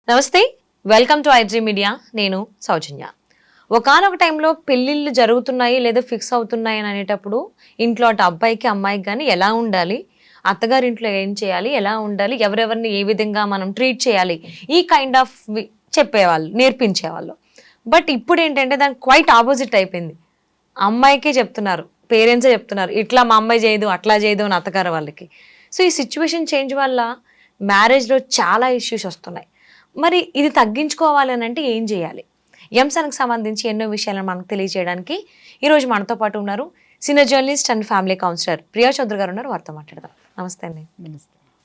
నమస్తే, welcome to IG media. నేను సౌజన్య. ఒకానొక టైంలో పెళ్ళిళ్ళు జరుగుతున్నాయి లేదా ఫిక్స్ అవుతున్నాయి అని అనేటప్పుడు ఇంట్లో అటు అబ్బాయికి అమ్మాయికి కానీ ఎలా ఉండాలి, అత్తగారింట్లో ఏం చేయాలి, ఎలా ఉండాలి, ఎవరెవరిని ఏ విధంగా మనం ట్రీట్ చేయాలి, ఈ కైండ్ ఆఫ్ చెప్పేవాళ్ళు, నేర్పించేవాళ్ళు. బట్ ఇప్పుడు ఏంటంటే దానికి క్వైట్ ఆపోజిట్ అయిపోయింది. అమ్మాయికే చెప్తున్నారు, పేరెంట్సే చెప్తున్నారు, ఇట్లా మా అమ్మాయి చేయదు, అట్లా చేయదు అని అత్తగారు వాళ్ళకి. సో ఈ సిచ్యువేషన్ చేంజ్ వల్ల మ్యారేజ్లో చాలా ఇష్యూస్ వస్తున్నాయి. మరి ఇది తగ్గించుకోవాలి అని అంటే ఏం చేయాలి? ఈ అంశానికి సంబంధించి ఎన్నో విషయాలను మనకు తెలియజేయడానికి ఈరోజు మనతో పాటు ఉన్నారు senior journalist and family counsellor Priya Chaudhary గారు ఉన్నారు. వారితో మాట్లాడదాం. నమస్తే అండి.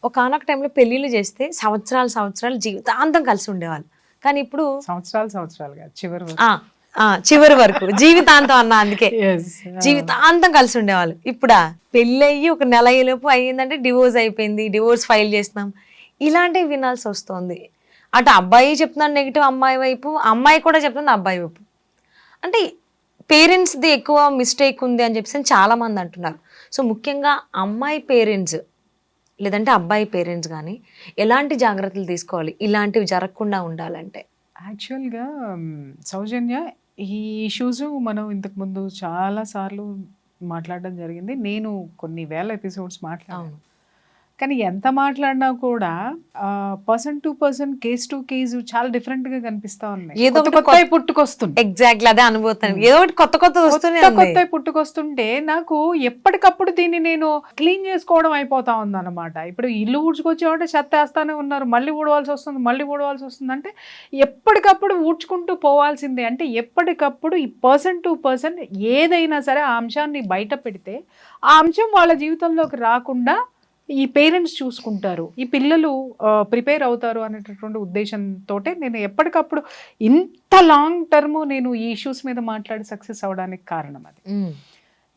ఒకనొక టైంలో పెళ్ళిళ్ళు చేస్తే సంవత్సరాలు జీవితాంతం కలిసి ఉండేవాళ్ళు. కానీ ఇప్పుడు చివరి వరకు జీవితాంతం అన్న, అందుకే జీవితాంతం కలిసి ఉండేవాళ్ళు. ఇప్పుడా పెళ్ళి ఒక నెల లోపు అయ్యిందంటే డివోర్స్ అయిపోయింది, డివోర్స్ ఫైల్ చేస్తున్నాం, ఇలాంటివి వినాల్సి వస్తుంది. అటు అబ్బాయి చెప్తున్నాడు నెగిటివ్ అమ్మాయి వైపు, అమ్మాయి కూడా చెప్తుంది అబ్బాయి వైపు. అంటే పేరెంట్స్ది ఎక్కువ మిస్టేక్ ఉంది అని చెప్పేసి చాలా మంది అంటున్నారు. సో ముఖ్యంగా అమ్మాయి పేరెంట్స్ లేదంటే అబ్బాయి పేరెంట్స్ కానీ ఎలాంటి జాగ్రత్తలు తీసుకోవాలి ఇలాంటివి జరగకుండా ఉండాలంటే? యాక్చువల్గా సౌజన్య, ఈ ఇష్యూస్ మనం ఇంతకుముందు చాలాసార్లు మాట్లాడడం జరిగింది. నేను కొన్ని వేల ఎపిసోడ్స్ మాట్లాడాను. కానీ ఎంత మాట్లాడినా కూడా person to person, case to case చాలా డిఫరెంట్ గా కనిపిస్తా ఉన్నాయి. ఏదో కొత్త పుట్టుకొస్తుంది. ఎగ్జాక్ట్లీ అదే అనుభూతి. ఏదో కొత్త పుట్టుకొస్తుంటే నాకు ఎప్పటికప్పుడు దీన్ని నేను క్లీన్ చేసుకోవడం అయిపోతా ఉంది అనమాట. ఇప్పుడు ఇల్లు ఊడ్చుకొచ్చేవాటే చెత్త వేస్తానే ఉన్నారు, మళ్ళీ ఊడవలసి వస్తుంది. అంటే ఎప్పటికప్పుడు ఊడ్చుకుంటూ పోవాల్సిందే. అంటే ఎప్పటికప్పుడు ఈ పర్సన్ టు పర్సన్ ఏదైనా సరే ఆ అంశాన్ని బయట పెడితే ఆ అంశం వాళ్ళ జీవితంలోకి రాకుండా ఈ పేరెంట్స్ చూసుకుంటారు, ఈ పిల్లలు ప్రిపేర్ అవుతారు అనేటటువంటి ఉద్దేశంతో నేను ఎప్పటికప్పుడు ఇంత లాంగ్ టర్మ్ నేను ఈ ఇష్యూస్ మీద మాట్లాడి సక్సెస్ అవడానికి కారణం అది.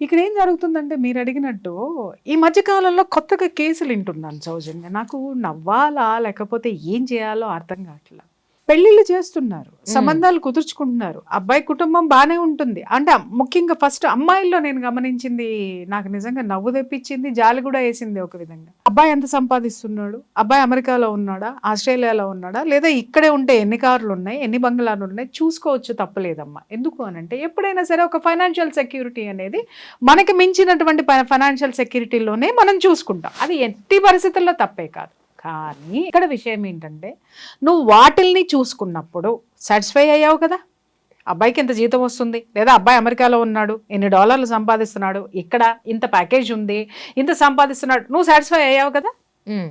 ఇక్కడ ఏం జరుగుతుందంటే మీరు అడిగినట్టు ఈ మధ్యకాలంలో కొత్తగా కేసులు వింటున్నాను సౌజన్య. నాకు నవ్వాలా లేకపోతే ఏం చేయాలో అర్థం కావట్లేదు. పెళ్ళిళ్ళు చేస్తున్నారు, సంబంధాలు కుదుర్చుకుంటున్నారు, అబ్బాయి కుటుంబం బాగానే ఉంటుంది. అంటే ముఖ్యంగా ఫస్ట్ అమ్మాయిల్లో నేను గమనించింది, నాకు నిజంగా నవ్వు తెప్పించింది, జాలి కూడా వేసింది ఒక విధంగా. అబ్బాయి ఎంత సంపాదిస్తున్నాడు, అబ్బాయి అమెరికాలో ఉన్నాడా, ఆస్ట్రేలియాలో ఉన్నాడా, లేదా ఇక్కడే ఉంటే ఎన్ని కార్లు ఉన్నాయి, ఎన్ని బంగ్లాలు ఉన్నాయి, చూసుకోవచ్చు, తప్పలేదమ్మా. ఎందుకు అనంటే ఎప్పుడైనా సరే ఒక ఫైనాన్షియల్ సెక్యూరిటీ అనేది మనకి మించినటువంటి ఫైనాన్షియల్ సెక్యూరిటీలోనే మనం చూసుకుంటాం. అది ఎట్టి పరిస్థితుల్లో తప్పే కాదు. కానీ ఇక్కడ విషయం ఏంటంటే నువ్వు వాటిల్ని చూసుకున్నప్పుడు సాటిస్ఫై అయ్యావు కదా. అబ్బాయికి ఇంత జీతం వస్తుంది, లేదా అబ్బాయి అమెరికాలో ఉన్నాడు, ఎన్ని డాలర్లు సంపాదిస్తున్నాడు, ఇక్కడ ఇంత ప్యాకేజ్ ఉంది, ఇంత సంపాదిస్తున్నాడు, నువ్వు సాటిస్ఫై అయ్యావు కదా.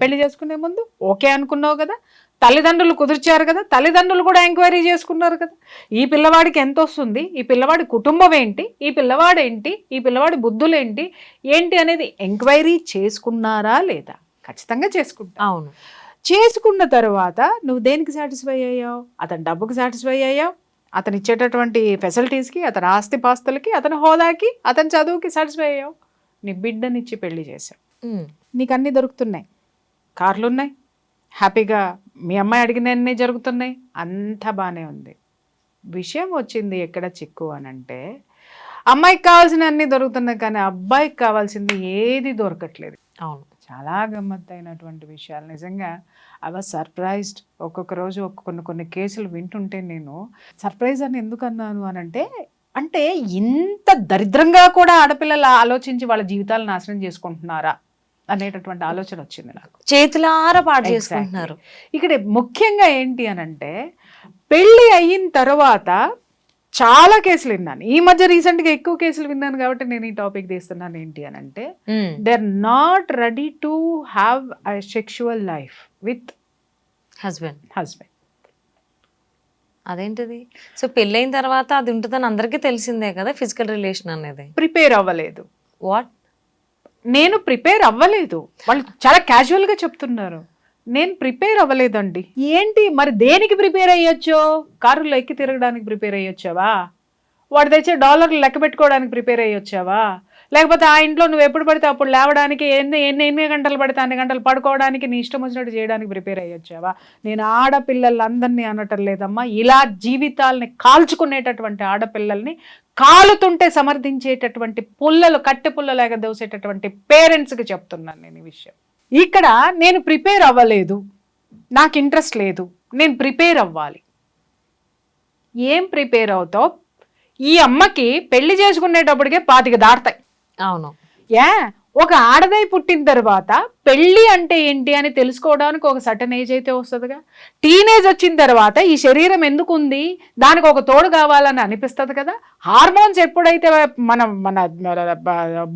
పెళ్లి చేసుకునే ముందు ఓకే అనుకున్నావు కదా, తల్లిదండ్రులు కుదిర్చారు కదా, తల్లిదండ్రులు కూడా ఎంక్వైరీ చేసుకున్నారు కదా, ఈ పిల్లవాడికి ఎంత వస్తుంది, ఈ పిల్లవాడి కుటుంబం ఏంటి, ఈ పిల్లవాడేంటి, ఈ పిల్లవాడి బుద్ధులేంటి ఏంటి అనేది ఎంక్వైరీ చేసుకున్నారా లేదా? ఖచ్చితంగా చేసుకుంటా. అవును. చేసుకున్న తర్వాత నువ్వు దేనికి సాటిస్ఫై అయ్యావు? అతని డబ్బుకి సాటిస్ఫై అయ్యావు, అతను ఇచ్చేటటువంటి ఫెసిలిటీస్కి, అతని ఆస్తిపాస్తులకి, అతని హోదాకి, అతని చదువుకి సాటిస్ఫై అయ్యావు. నీ బిడ్డనిచ్చి పెళ్లి చేసావు, నీకు అన్నీ దొరుకుతున్నాయి, కార్లు ఉన్నాయి, హ్యాపీగా మీ అమ్మాయి అడిగినన్నీ జరుగుతున్నాయి, అంతా బాగానే ఉంది. విషయం వచ్చింది ఎక్కడ చిక్కు అనంటే అమ్మాయికి కావాల్సిన అన్నీ దొరుకుతున్నాయి, కానీ అబ్బాయికి కావాల్సింది ఏది దొరకట్లేదు. అవును. చాలా గమ్మత్తైనటువంటి విషయాలు. నిజంగా ఐ వాజ్ సర్ప్రైజ్డ్. ఒక్కొక్క రోజు కొన్ని కేసులు వింటుంటే నేను సర్ప్రైజ్ అని ఎందుకు అన్నాను అనంటే, అంటే ఇంత దరిద్రంగా కూడా ఆడపిల్లలు ఆలోచించి వాళ్ళ జీవితాలు నాశనం చేసుకుంటున్నారా అనేటటువంటి ఆలోచన వచ్చింది నాకు. చేతులారా పాడు చేసుకుంటున్నారు. ఇక్కడ ముఖ్యంగా ఏంటి అనంటే పెళ్ళి అయిన తర్వాత చాలా కేసులు విన్నాను. ఈ మధ్య రీసెంట్ గా ఎక్కువ కేసులు విన్నాను కాబట్టి నేను ఈ టాపిక్ తీస్తున్నాను. ఏంటి అని అంటే they are not ready to have a sexual life with husband. అదేంటిది? సో పెళ్ళైన తర్వాత అది ఉంటుందని అందరికీ తెలిసిందే కదా, ఫిజికల్ రిలేషన్ అనేది. ప్రిపేర్ అవ్వలేదు. వాట్? నేను ప్రిపేర్ అవ్వలేదు, వాళ్ళు చాలా క్యాజువల్ గా చెప్తున్నారు. నేను ప్రిపేర్ అవ్వలేదండి. ఏంటి మరి దేనికి ప్రిపేర్ అయ్యొచ్చో? కారులో ఎక్కి తిరగడానికి ప్రిపేర్ అయ్యొచ్చావా? వాడు తెచ్చే డాలర్లు లెక్క పెట్టుకోవడానికి ప్రిపేర్ అయ్యొచ్చావా? లేకపోతే ఆ ఇంట్లో నువ్వు ఎప్పుడు పడితే అప్పుడు లేవడానికి ఎన్ని గంటలు పడితే అన్ని గంటలు పడుకోవడానికి నీ ఇష్టం వచ్చినట్టు చేయడానికి ప్రిపేర్ అయ్యొచ్చావా? నేను ఆడపిల్లలందరినీ అనటం లేదమ్మా, ఇలా జీవితాలని కాల్చుకునేటటువంటి ఆడపిల్లల్ని కాలుతుంటే సమర్థించేటటువంటి కట్టె పుల్లలాగా దోసేటటువంటి పేరెంట్స్కి చెప్తున్నాను నేను ఈ విషయం. ఇక్కడ నేను ప్రిపేర్ అవ్వలేదు, నాకు ఇంట్రెస్ట్ లేదు, నేను ప్రిపేర్ అవ్వాలి. ఏం ప్రిపేర్ అవుతావు? ఈ అమ్మకి పెళ్లి చేసుకునేటప్పటికే 25 దాటుతాయి. అవును. ఒక ఆడదై పుట్టిన తర్వాత పెళ్లి అంటే ఏంటి అని తెలుసుకోవడానికి ఒక సర్టన్ ఏజ్ అయితే వస్తుందిగా. టీనేజ్ వచ్చిన తర్వాత ఈ శరీరం ఎందుకు ఉంది, దానికి ఒక తోడు కావాలని అనిపిస్తుంది కదా. హార్మోన్స్ ఎప్పుడైతే మన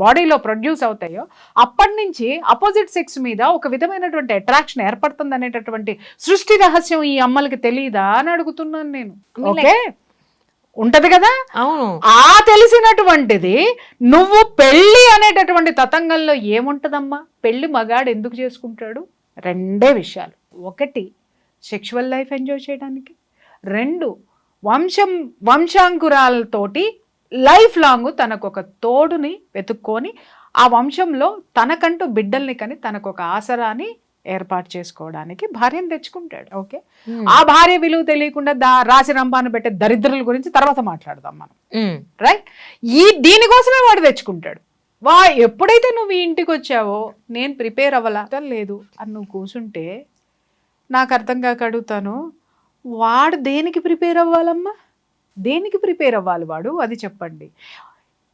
బాడీలో ప్రొడ్యూస్ అవుతాయో అప్పటి నుంచి అపోజిట్ సెక్స్ మీద ఒక విధమైనటువంటి అట్రాక్షన్ ఏర్పడుతుంది అనేటటువంటి సృష్టి రహస్యం ఈ అమ్మలకి తెలియదా అని అడుగుతున్నాను నేను. ఓకే, ఉంటది కదా. అవును. ఆ తెలిసినటువంటిది నువ్వు పెళ్లి అనేటటువంటి తతంగంలో ఏముంటదమ్మా? పెళ్లి మగాడు ఎందుకు చేసుకుంటాడు? 2 విషయాలు. 1 సెక్షువల్ లైఫ్ ఎంజాయ్ చేయడానికి, 2 వంశాంకురాలతోటి లైఫ్ లాంగ్ తనకు ఒక తోడుని వెతుక్కొని ఆ వంశంలో తనకంటూ బిడ్డల్ని కని తనకు ఒక ఆసరాని ఏర్పాటు చేసుకోవడానికి భార్యను తెచ్చుకుంటాడు. ఓకే, ఆ భార్య విలువ తెలియకుండా రాసి రంపాను పెట్టే దరిద్రుల గురించి తర్వాత మాట్లాడదాం మనం. రైట్, దీనికోసమే వాడు తెచ్చుకుంటాడు. ఎప్పుడైతే నువ్వు ఈ ఇంటికి వచ్చావో నేను ప్రిపేర్ అవ్వలేదు అని నువ్వు కూర్చుంటే నాకు అర్థం కాక అడుగుతాను, వాడు దేనికి ప్రిపేర్ అవ్వాలమ్మా? దేనికి ప్రిపేర్ అవ్వాలి వాడు? అది చెప్పండి.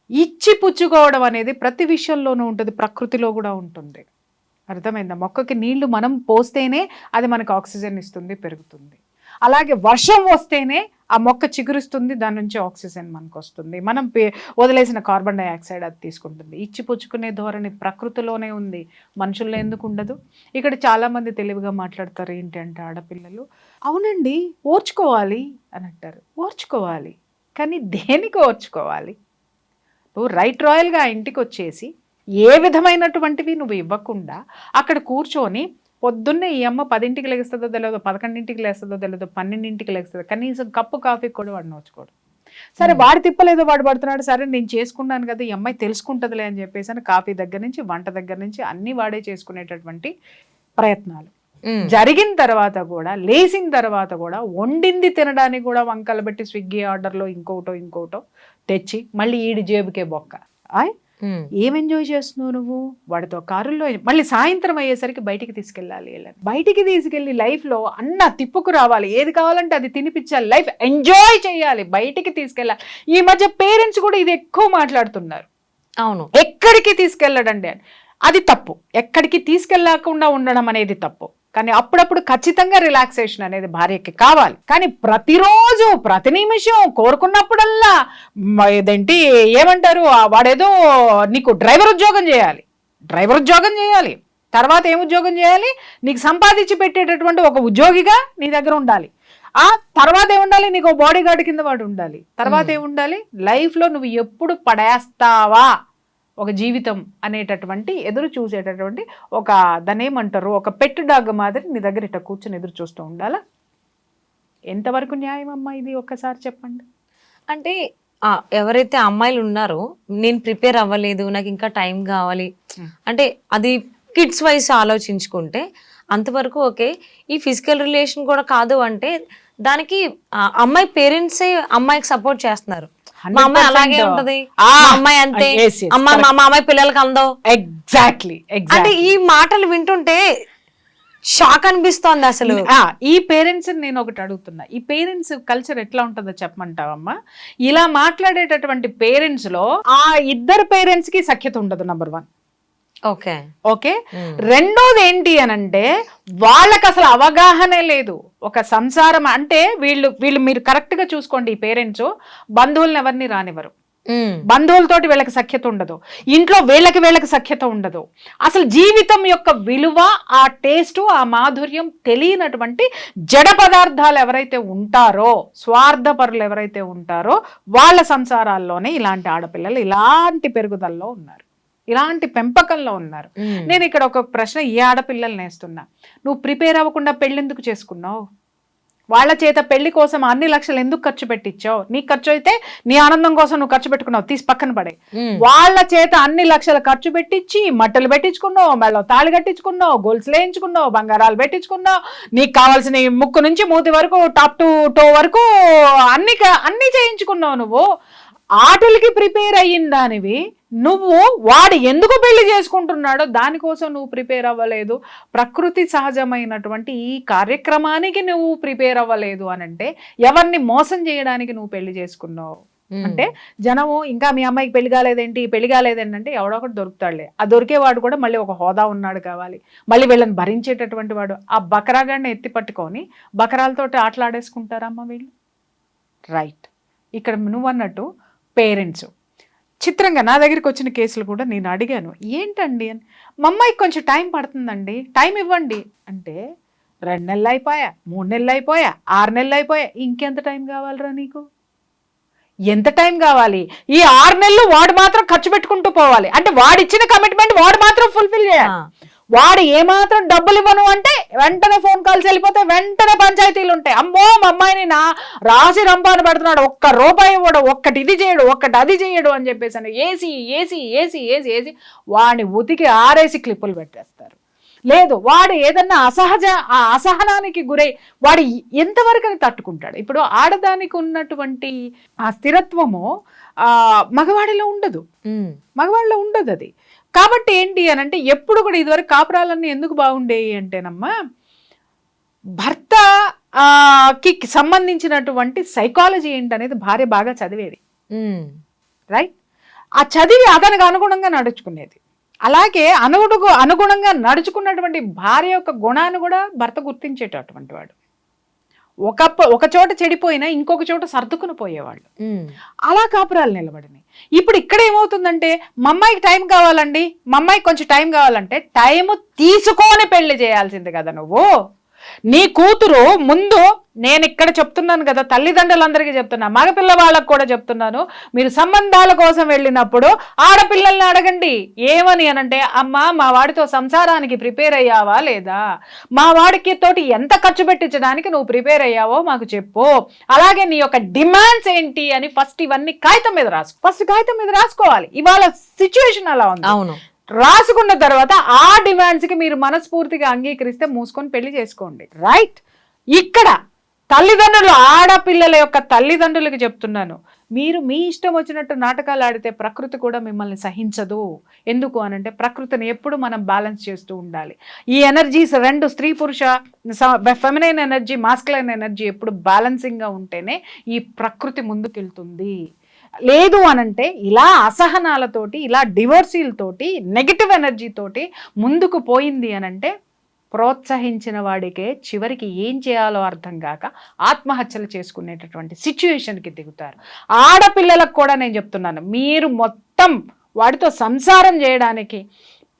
ఇచ్చి పుచ్చుకోవడం అనేది ప్రతి విషయంలోనూ ఉంటుంది, ప్రకృతిలో కూడా ఉంటుంది. అర్థమైందా? మొక్కకి నీళ్లు మనం పోస్తేనే అది మనకు ఆక్సిజన్ ఇస్తుంది, పెరుగుతుంది. అలాగే వర్షం వస్తేనే ఆ మొక్క చిగురిస్తుంది, దాని నుంచి ఆక్సిజన్ మనకు వస్తుంది. మనం వదిలేసిన కార్బన్ డైఆక్సైడ్ అది తీసుకుంటుంది. ఇచ్చి పుచ్చుకునే ధోరణి ప్రకృతిలోనే ఉంది, మనుషుల్లో ఎందుకు ఉండదు? ఇక్కడ చాలామంది తెలివిగా మాట్లాడతారు ఏంటి అంటే ఆడపిల్లలు, అవునండి ఓర్చుకోవాలి అని అంటారు. ఓర్చుకోవాలి, కానీ దేనికి ఓర్చుకోవాలి? నువ్వు రైట్ రాయల్గా ఇంటికి వచ్చేసి ఏ విధమైనటువంటివి నువ్వు ఇవ్వకుండా అక్కడ కూర్చొని పొద్దున్నే ఈ అమ్మ 10ంటికి లెగుస్తుందో తెలియదు, 11ంటికి లేస్తుందో తెలియదు, 12ంటికి లెగుస్తుందో, కనీసం కప్పు కాఫీ కూడా వాడు నోచుకోడు. సరే వాడు తిప్పలేదో వాడు పడుతున్నాడు, సరే నేను చేసుకున్నాను కదా ఈ అమ్మాయి తెలుసుకుంటుందిలే అని చెప్పేసి అని కాఫీ దగ్గర నుంచి వంట దగ్గర నుంచి అన్ని వాడే చేసుకునేటటువంటి ప్రయత్నాలు జరిగిన తర్వాత కూడా, లేచిన తర్వాత కూడా వండింది తినడానికి కూడా వంకలు పెట్టి స్విగ్గీ ఆర్డర్లో ఇంకోటో తెచ్చి మళ్ళీ ఈడి జేబుకే బొక్క. ఏం ఎంజాయ్ చేస్తున్నావు నువ్వు? వాడితో కారుల్లో మళ్ళీ సాయంత్రం అయ్యేసరికి బయటికి తీసుకెళ్ళాలి. బయటికి తీసుకెళ్ళి లైఫ్లో అన్న తిప్పుకు రావాలి, ఏది కావాలంటే అది తినిపించాలి, లైఫ్ ఎంజాయ్ చేయాలి, బయటికి తీసుకెళ్ళాలి. ఈ మధ్య పేరెంట్స్ కూడా ఇది ఎక్కువ మాట్లాడుతున్నారు. అవును, ఎక్కడికి తీసుకెళ్ళడండి అని. అది తప్పు. ఎక్కడికి తీసుకెళ్ళకుండా ఉండడం అనేది తప్పు. కానీ అప్పుడప్పుడు ఖచ్చితంగా రిలాక్సేషన్ అనేది భార్యకి కావాలి. కానీ ప్రతిరోజు ప్రతి నిమిషం కోరుకున్నప్పుడల్లా ఇదేంటి ఏమంటారు, వాడేదో నీకు డ్రైవర్ ఉద్యోగం చేయాలి, తర్వాత ఏం ఉద్యోగం చేయాలి, నీకు సంపాదించి పెట్టేటటువంటి ఒక ఉద్యోగిగా నీ దగ్గర ఉండాలి. ఆ తర్వాత ఏముండాలి, నీకు బాడీ గార్డ్ కింద వాడు ఉండాలి. తర్వాత ఏముండాలి, లైఫ్లో నువ్వు ఎప్పుడు పడేస్తావా ఒక జీవితం అనేటటువంటి ఎదురు చూసేటటువంటి దాన్ని ఏమంటారు, ఒక పెట్ డాగ్ మాదిరి నీ దగ్గర ఇట్లా కూర్చొని ఎదురు చూస్తూ ఉండాలా? ఎంతవరకు న్యాయం అమ్మా ఇది? ఒక్కసారి చెప్పండి. అంటే ఎవరైతే అమ్మాయిలు ఉన్నారో నేను ప్రిపేర్ అవ్వలేదు, నాకు ఇంకా టైం కావాలి అంటే అది కిడ్స్ వైస్ ఆలోచించుకుంటే అంతవరకు ఓకే. ఈ ఫిజికల్ రిలేషన్ కూడా కాదు అంటే దానికి అమ్మాయి పేరెంట్సే అమ్మాయికి సపోర్ట్ చేస్తున్నారు. మా అమ్మాయి అలాగే ఉంటది, అమ్మాయి అంతే, మా అమ్మాయి పిల్లలకి అందం. ఎగ్జాక్ట్లీ. అంటే ఈ మాటలు వింటుంటే షాక్ అనిపిస్తోంది అసలు. ఈ పేరెంట్స్ నేను ఒకటి అడుగుతున్నా, ఈ పేరెంట్స్ కల్చర్ ఎట్లా ఉంటుందో చెప్పమంటావమ్మా? ఇలా మాట్లాడేటటువంటి పేరెంట్స్ లో ఆ ఇద్దరు పేరెంట్స్ కి సఖ్యత ఉండదు, నంబర్ 1. ఓకే. రెండోది ఏంటి అనంటే వాళ్ళకి అసలు అవగాహనే లేదు. ఒక సంసారం అంటే వీళ్ళు మీరు కరెక్ట్ గా చూసుకోండి, ఈ పేరెంట్స్ బంధువులను ఎవరిని రానివ్వరు, బంధువులతోటి వీళ్ళకి సఖ్యత ఉండదు, ఇంట్లో వీళ్ళకి సఖ్యత ఉండదు. అసలు జీవితం యొక్క విలువ, ఆ టేస్ట్, ఆ మాధుర్యం తెలియనటువంటి జడ పదార్థాలు ఎవరైతే ఉంటారో, స్వార్థపరులు ఎవరైతే ఉంటారో వాళ్ళ సంసారాల్లోనే ఇలాంటి ఆడపిల్లలు ఇలాంటి పెరుగుదలలో ఉన్నారు, ఇలాంటి పెంపకంలో ఉన్నారు. నేను ఇక్కడ ఒక ప్రశ్న ఈ ఆడపిల్లల్ని వేస్తున్నా, నువ్వు ప్రిపేర్ అవ్వకుండా పెళ్ళెందుకు చేసుకున్నావు? వాళ్ళ చేత పెళ్లి కోసం అన్ని లక్షలు ఎందుకు ఖర్చు పెట్టించావు? నీకు ఖర్చు అయితే నీ ఆనందం కోసం నువ్వు ఖర్చు పెట్టుకున్నావు, తీసి పక్కన పడే. వాళ్ళ చేత అన్ని లక్షలు ఖర్చు పెట్టించి మట్టలు పెట్టించుకున్నావు, మెళ్ళ తాళి కట్టించుకున్నావు, గొలుసులు వేయించుకున్నావు, బంగారాలు పెట్టించుకున్నావు, నీకు కావాల్సిన ముక్కు నుంచి మూతి వరకు టాప్ టు టో వరకు అన్ని చేయించుకున్నావు. నువ్వు ఆటలకి ప్రిపేర్ అయ్యిన దానివి, నువ్వు వాడు ఎందుకు పెళ్లి చేసుకుంటున్నాడో దానికోసం నువ్వు ప్రిపేర్ అవ్వలేదు. ప్రకృతి సహజమైనటువంటి ఈ కార్యక్రమానికి నువ్వు ప్రిపేర్ అవ్వలేదు అని అంటే ఎవరిని మోసం చేయడానికి నువ్వు పెళ్లి చేసుకున్నావు అంటే జనము ఇంకా మీ అమ్మాయికి పెళ్లి కాలేదేంటి అంటే ఎవడో ఒకటి దొరుకుతాడులే. ఆ దొరికేవాడు కూడా మళ్ళీ ఒక హోదా ఉన్నాడు కావాలి, మళ్ళీ వీళ్ళని భరించేటటువంటి వాడు. ఆ బకరాగాడిని ఎత్తి పట్టుకొని బకరాలతో ఆటలాడేసుకుంటారమ్మా వీళ్ళు. రైట్. ఇక్కడ నువ్వు అన్నట్టు పేరెంట్స్ చిత్రంగా నా దగ్గరికి వచ్చిన కేసులు కూడా నేను అడిగాను, ఏంటండి అని. మా అమ్మాయికి కొంచెం టైం పడుతుందండి, టైం ఇవ్వండి అంటే 2 నెలలు అయిపోయా, 3 నెలలు అయిపోయా, 6 నెలలు అయిపోయా, ఇంకెంత టైం కావాలరా నీకు? ఎంత టైం కావాలి? ఈ 6 నెలలు వాడు మాత్రం ఖర్చు పెట్టుకుంటూ పోవాలి అంటే వాడిచ్చిన కమిట్మెంట్ వాడు మాత్రం ఫుల్ఫిల్ చేయాలి. వాడు ఏమాత్రం డబ్బులు ఇవ్వను అంటే వెంటనే ఫోన్ కాల్స్ వెళ్ళిపోతే వెంటనే పంచాయతీలు ఉంటాయి. అమ్మో మా అమ్మాయిని రాసి రంపాను పెడుతున్నాడు, ఒక్క రూపాయి ఇవ్వడు, ఒక్కటి ఇది చేయడు, ఒక్కటి అది చేయడు అని చెప్పేసి అని AC AC AC AC AC వాడిని ఉతికి ఆరేసి క్లిప్పులు పెట్టేస్తారు. లేదు వాడు ఏదన్నా అసహనానికి గురై వాడు ఎంతవరకు తట్టుకుంటాడు? ఇప్పుడు ఆడదానికి ఉన్నటువంటి ఆ స్థిరత్వము మగవాడిలో ఉండదు, మగవాడిలో ఉండదు అది. కాబట్టి ఏంటి అని అంటే ఎప్పుడు కూడా ఇదివరకు కాపురాలన్నీ ఎందుకు బాగుండేవి అంటేనమ్మా, భర్తకి సంబంధించినటువంటి సైకాలజీ ఏంటనేది భార్య బాగా చదివేది. రైట్. ఆ చదివి అతనికి అనుగుణంగా నడుచుకునేది. అలాగే అనుగుణంగా నడుచుకున్నటువంటి భార్య యొక్క గుణాన్ని కూడా భర్త గుర్తించేటటువంటి వాడు. ఒక చోట చెడిపోయినా ఇంకొక చోట సర్దుకుని పోయేవాళ్ళు. అలా కాపురాలు నిలబడినాయి. ఇప్పుడు ఇక్కడ ఏమవుతుందంటే మా అమ్మాయికి టైం కావాలండి, మా అమ్మాయికి కొంచెం టైం కావాలంటే టైం తీసుకొని పెళ్లి చేయాల్సింది కదా నువ్వు. నీ కూతురు ముందు, నేను ఇక్కడ చెప్తున్నాను కదా, తల్లిదండ్రులందరికీ చెప్తున్నా, మగపిల్ల వాళ్ళకు కూడా చెప్తున్నాను, మీరు సంబంధాల కోసం వెళ్ళినప్పుడు ఆడపిల్లల్ని అడగండి. ఏమని అనంటే, అమ్మా మా వాడితో సంసారానికి ప్రిపేర్ అయ్యావా లేదా, మా వాడికి తోటి ఎంత ఖర్చు పెట్టించడానికి నువ్వు ప్రిపేర్ అయ్యావో మాకు చెప్పు, అలాగే నీ యొక్క డిమాండ్స్ ఏంటి అని ఫస్ట్ ఇవన్నీ కాగితం మీద రాసుకోవాలి. ఇవాళ సిచ్యువేషన్ అలా ఉంది. అవును. రాసుకున్న తర్వాత ఆ డిమాండ్స్ కి మీరు మనస్ఫూర్తిగా అంగీకరిస్తే మూసుకొని పెళ్లి చేసుకోండి. రైట్. ఇక్కడ తల్లిదండ్రులు, ఆడపిల్లల యొక్క తల్లిదండ్రులకి చెప్తున్నాను, మీరు మీ ఇష్టం వచ్చినట్టు నాటకాలు ఆడితే ప్రకృతి కూడా మిమ్మల్ని సహించదు. ఎందుకు అనంటే ప్రకృతిని ఎప్పుడు మనం బ్యాలెన్స్ చేస్తూ ఉండాలి. ఈ ఎనర్జీస్ రెండు, స్త్రీ పురుష, ఫెమినైన్ ఎనర్జీ, మాస్కులైన్ ఎనర్జీ ఎప్పుడు బ్యాలెన్సింగ్గా ఉంటేనే ఈ ప్రకృతి ముందుకెళ్తుంది. లేదు అనంటే ఇలా అసహనాలతోటి, ఇలా డివోర్సీలతోటి, నెగిటివ్ ఎనర్జీ తోటి ముందుకు పోయింది అనంటే ప్రోత్సహించిన వాడికే చివరికి ఏం చేయాలో అర్థం కాక ఆత్మహత్యలు చేసుకునేటటువంటి సిచ్యువేషన్కి దిగుతారు. ఆడపిల్లలకు కూడా నేను చెప్తున్నాను, మీరు మొత్తం వాడితో సంసారం చేయడానికి,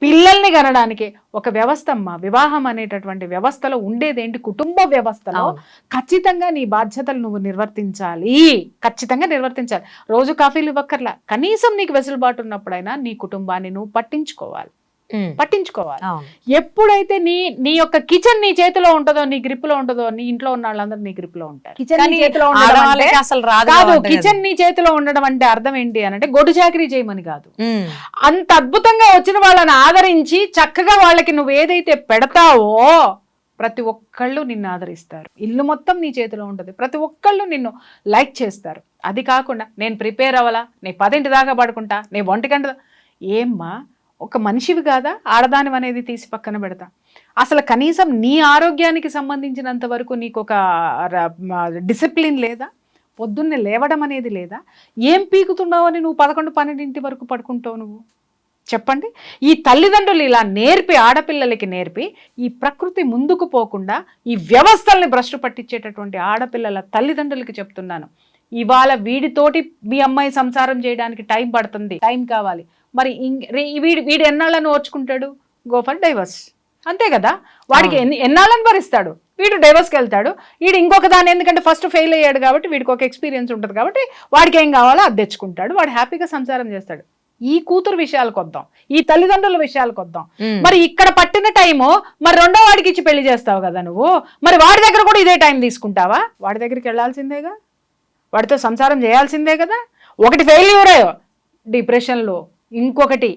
పిల్లల్ని కనడానికి ఒక వ్యవస్థ అమ్మా. వివాహం అనేటటువంటి వ్యవస్థలో ఉండేదేంటి? కుటుంబ వ్యవస్థలో ఖచ్చితంగా నీ బాధ్యతలు నువ్వు ఖచ్చితంగా నిర్వర్తించాలి. రోజు కాఫీలు ఇవ్వక్కర్లా, కనీసం నీకు వెసులుబాటు ఉన్నప్పుడైనా నీ కుటుంబాన్ని నువ్వు పట్టించుకోవాలి. ఎప్పుడైతే నీ యొక్క కిచెన్ నీ చేతిలో ఉంటుందో, నీ గ్రిప్ లో ఉంటుందో, నీ ఇంట్లో ఉన్న వాళ్ళందరూ నీ గ్రిప్ లో ఉంటారు. కిచెన్ నీ చేతిలో ఉండడం అంటే అర్థం ఏంటి అని అంటే గొడ్డు చాకరీ చేయమని కాదు. అంత అద్భుతంగా వచ్చిన వాళ్ళని ఆదరించి చక్కగా వాళ్ళకి నువ్వు ఏదైతే పెడతావో ప్రతి ఒక్కళ్ళు నిన్ను ఆదరిస్తారు. ఇల్లు మొత్తం నీ చేతిలో ఉంటుంది, ప్రతి ఒక్కళ్ళు నిన్ను లైక్ చేస్తారు. అది కాకుండా నేను ప్రిపేర్ అవ్వాలా, నేను 10 దాకా పడుకుంటా, నేను 1 గంట, ఏమ్మా ఒక మనిషివి కాదా? ఆడదాని అనేది తీసి పక్కన పెడతా. అసలు కనీసం నీ ఆరోగ్యానికి సంబంధించినంత వరకు నీకు ఒక డిసిప్లిన్ లేదా? పొద్దున్నే లేవడం అనేది లేదా? ఏం పీకుతున్నావు అని నువ్వు 11-12 వరకు పడుకుంటావు నువ్వు? చెప్పండి. ఈ తల్లిదండ్రులు ఇలా నేర్పి, ఆడపిల్లలకి నేర్పి, ఈ ప్రకృతి ముందుకు పోకుండా ఈ వ్యవస్థల్ని భ్రష్టు పట్టించేటటువంటి ఆడపిల్లల తల్లిదండ్రులకి చెప్తున్నాను, ఇవాళ వీడితోటి మీ అమ్మాయి సంసారం చేయడానికి టైం పడుతుంది, టైం కావాలి. మరి వీడు ఎన్నాళ్ళని ఓర్చుకుంటాడు? Go for divorce. అంతే కదా. వాడికి ఎన్నాళ్ళని భరిస్తాడు? వీడు డైవర్స్కి వెళ్తాడు. వీడు ఇంకొక దాన్ని, ఎందుకంటే ఫస్ట్ ఫెయిల్ అయ్యాడు కాబట్టి వీడికి ఒక ఎక్స్పీరియన్స్ ఉంటుంది కాబట్టి వాడికి ఏం కావాలో అది తెచ్చుకుంటాడు, వాడు హ్యాపీగా సంసారం చేస్తాడు. ఈ కూతురు విషయాలకు వద్దాం, ఈ తల్లిదండ్రుల విషయాలకు వద్దాం. ఉమ్. మరి ఇక్కడ పట్టిన టైము మరి రెండో వాడికి ఇచ్చి పెళ్లి చేస్తావు కదా నువ్వు, మరి వాడి దగ్గర కూడా ఇదే టైం తీసుకుంటావా? వాడి దగ్గరికి వెళ్ళాల్సిందేగా, వాడితో సంసారం చేయాల్సిందే కదా. ఒకటి ఫెయిల్యూర్ డిప్రెషన్లో, ఇంకొకటి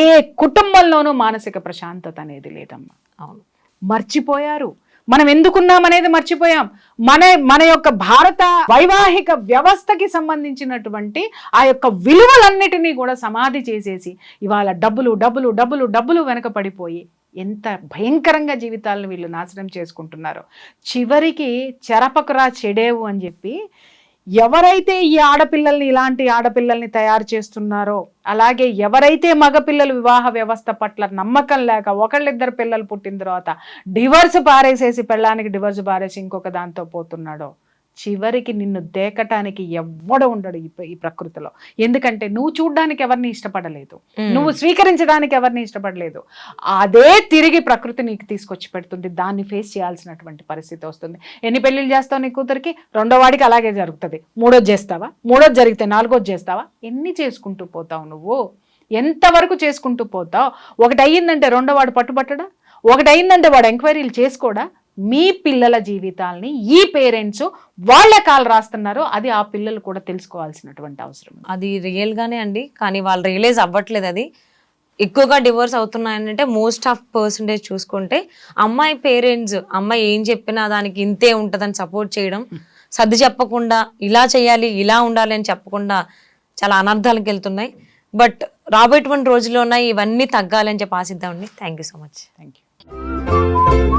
ఏ కుటుంబంలోనూ మానసిక ప్రశాంతత అనేది లేదమ్మా. అవును. మర్చిపోయారు, మనం ఎందుకున్నామనేది మర్చిపోయాం. మన యొక్క భారత వైవాహిక వ్యవస్థకి సంబంధించినటువంటి ఆ యొక్క విలువలన్నిటినీ కూడా సమాధి చేసేసి ఇవాళ డబ్బులు డబ్బులు డబ్బులు డబ్బులు వెనక పడిపోయి ఎంత భయంకరంగా జీవితాలను వీళ్ళు నాశనం చేసుకుంటున్నారో. చివరికి చెరపకురా చెడేవు అని చెప్పి ఎవరైతే ఈ ఆడపిల్లల్ని, ఇలాంటి ఆడపిల్లల్ని తయారు చేస్తున్నారో, అలాగే ఎవరైతే మగపిల్లలు వివాహ వ్యవస్థ పట్ల నమ్మకం లేక ఒకళ్ళిద్దరు పిల్లలు పుట్టిన తర్వాత డివర్స్ పారేసేసి, పెళ్ళానికి డివర్స్ పారేసి ఇంకొక దాంతో పోతున్నాడో, చివరికి నిన్ను దేకటానికి ఎవ్వడు ఉండడు ఈ ప్రకృతిలో. ఎందుకంటే నువ్వు చూడ్డానికి ఎవరిని ఇష్టపడలేదు, నువ్వు స్వీకరించడానికి ఎవరిని ఇష్టపడలేదు. అదే తిరిగి ప్రకృతి నీకు తీసుకొచ్చి పెడుతుంది. దాన్ని ఫేస్ చేయాల్సినటువంటి పరిస్థితి వస్తుంది. ఎన్ని పెళ్లిళ్ళు చేస్తావు నీ కూతురికి? రెండో వాడికి అలాగే జరుగుతుంది. మూడోది చేస్తావా? మూడోది జరిగితే నాలుగోది చేస్తావా? ఎన్ని చేసుకుంటూ పోతావు నువ్వు? ఎంతవరకు చేసుకుంటూ పోతావు? ఒకటి అయ్యిందంటే రెండో వాడు పట్టుబట్టడా? ఒకటి అయిందంటే వాడు ఎంక్వైరీలు చేసుకోడా? మీ పిల్లల జీవితాల్ని ఈ పేరెంట్స్ వాళ్ళ కాలు రాస్తున్నారు. అది ఆ పిల్లలు కూడా తెలుసుకోవాల్సినటువంటి అవసరం. అది రియల్ గానే అండి, కానీ వాళ్ళు రియలైజ్ అవ్వట్లేదు. అది ఎక్కువగా డివోర్స్ అవుతున్నాయంటే మోస్ట్ ఆఫ్ పర్సంటేజ్ చూసుకుంటే అమ్మాయి పేరెంట్స్, అమ్మాయి ఏం చెప్పినా దానికి ఇంతే ఉంటుందని సపోర్ట్ చేయడం, సర్ది చెప్పకుండా ఇలా చేయాలి ఇలా ఉండాలి అని చెప్పకుండా చాలా అనర్థాలకు వెళ్తున్నాయి. బట్ రాబోయేటువంటి రోజుల్లోనే ఇవన్నీ తగ్గాలని చెప్పి ఆశిద్దామండి. Thank you so much. Thank you.